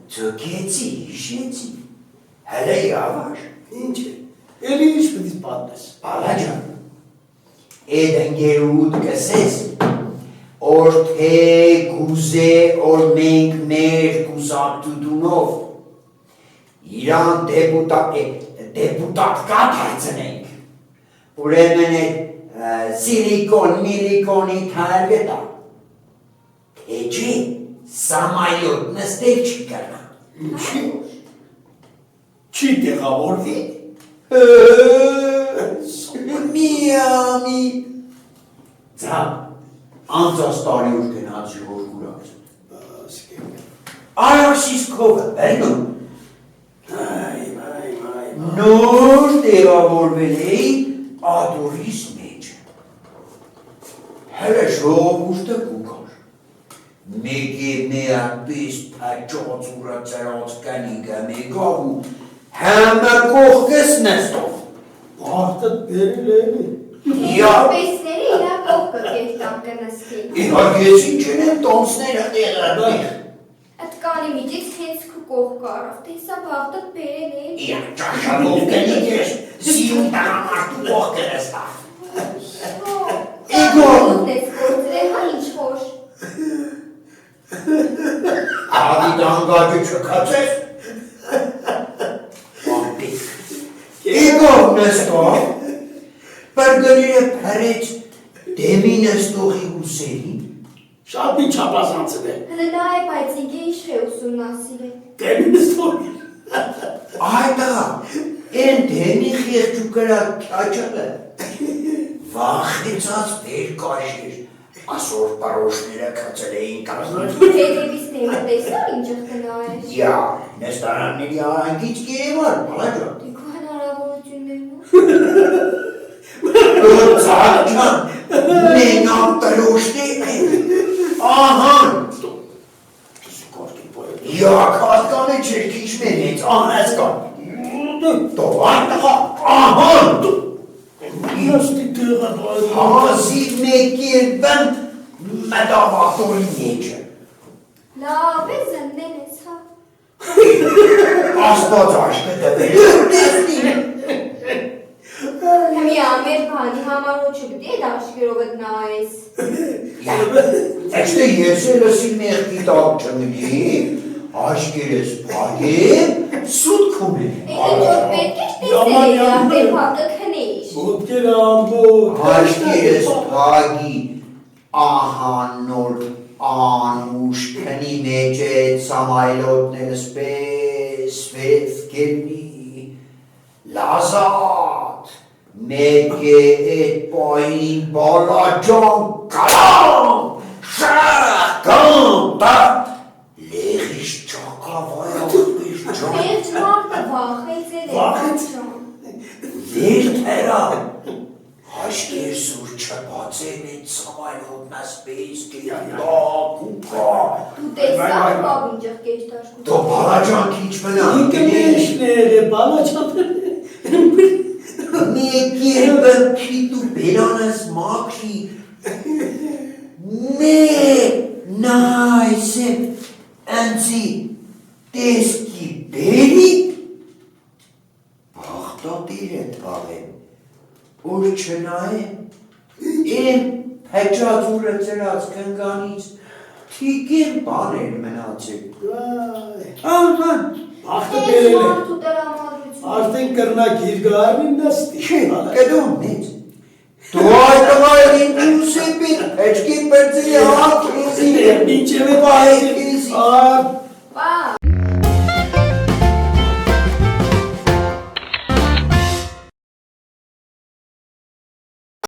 Ձգեցի, հիշեցի, հələ yavaş, ինչ է, էլի ինչ պտիս պատմես։ Բալաջան, էդ ընգերուդ կսես, որ թե գուզե, որ մենք մեր գուզակտուդունով իրան դեպուտատ կատ հարցնենք, ուրեմն էդ սիլիկոն, միլիկոնի թարգետա, թե չի, Սամայոտ նստել չի կրնա։ Ինչի՞ չի տեղավորվի։ Միամի Ձավ, անցած տարի ուր գնացի որ գուրած։ Այրասիս կովը, բերնում։ Նոր տեղավորվել էի ադորիս մեջ։ Հələ ժողովուրդը կուքար։ Մեկի մեապես պաճոց ուրացարած կանիգա մեկավ ու համը կողքս նստով։ Աղտը բերել էլի։ Պեսները իրա կողքը կերտամ կնստի։ Իհարգեցին չեն տոնսները տեղադայք։ Այդ կանի միջից հենց քու կողք առավ, տեսա բաղդդ բերել է։ Իա ճաշալով կնիկ ես, սիում տղամարտու կողքը նստավ։ Իգոր ես գործրել, հա ինչ խոշ։ Ադի դանգաջը չկացես։ Պամպիկ։ Իգոր նստով, պրգնիրը պրեց դեմի նստողի ուսերի։ Շապի չապազանցն է։ Հլը նա է բայց ինգե ինչ է ուսումնասիր է։ Դեմի նստողի։ Այդա, են դեմի խեղճու կրա կյաճղը։ Վախեցած վեր կաշիր, ասոր պարոշները կծել էին կազմել։ Հետևից դեմը տեսար ինչեղ տնա էր։ Յա, նեստարանների ահանգից կերևար, բալաջան։ Դիքո հնարավորություններն Ծաղջան, մենակ տրոշներ են, ահան։ Յակ հատկան է չերքիչ մենից, անես կան։ Տով այդտղա, ահան։ Իաստի տեղը բայր։ Հազիվ մեկ երբն մետավատորի մեջը։ լավ է զնդել ես, հա։ Աստված աշկը տվել, տեսնի։ Հմի ամեր բանի համար ոչ գտի էդ աշկերով էդ նայես։ Էստե ես էլ ասի մեղքի տակ չմնի, աշկերես պագեմ, սուտ կումեն։ Ինչ որ պետք է տեսել է աղտեր պատը քնեիշ։ Ոտքերը ամբոտ։ Աշկերես պագի ահանոր անուշ քնի մեջ է Սամայլոտներս պես վևկենի, լազատ, մեկ է էդ պային բալաջան կալամ, շաղկան տա, լեղիշ ճակավայախվիշ ճան, Հերջ մարդը վախեց էր Վախեց։ վեր թերա, հաշկեր սուր չպացել էդ Սամայլոտնաս պես կերտակ ու կա, Դու տեսար բավ ինչեղ կեշտաշկու։ դո բալաջան քիչ մնա, Ինքը մեջներ է, բալաչապը։ մեկ երբն պիտ ու բերանս մաքրի, մեկ նայսեմ ընցի տեսքի բերի, բաղտատիր է թաղեմ, որ չնայեմ, եմ պեճատուրը ծրած կնգանից, թիկին բաներ մնացել, ահան, Աղտը Հերջ բերել է։ մարդու տրամադրություն։ Արդեն կրնակ իրգարին նստի։ չէ, կդում նեց, դու այդ տղայր ինքուս է պիտ, էջքի պերցելի հաղ կիզի, Մինչև է պահի կիզի, Պա,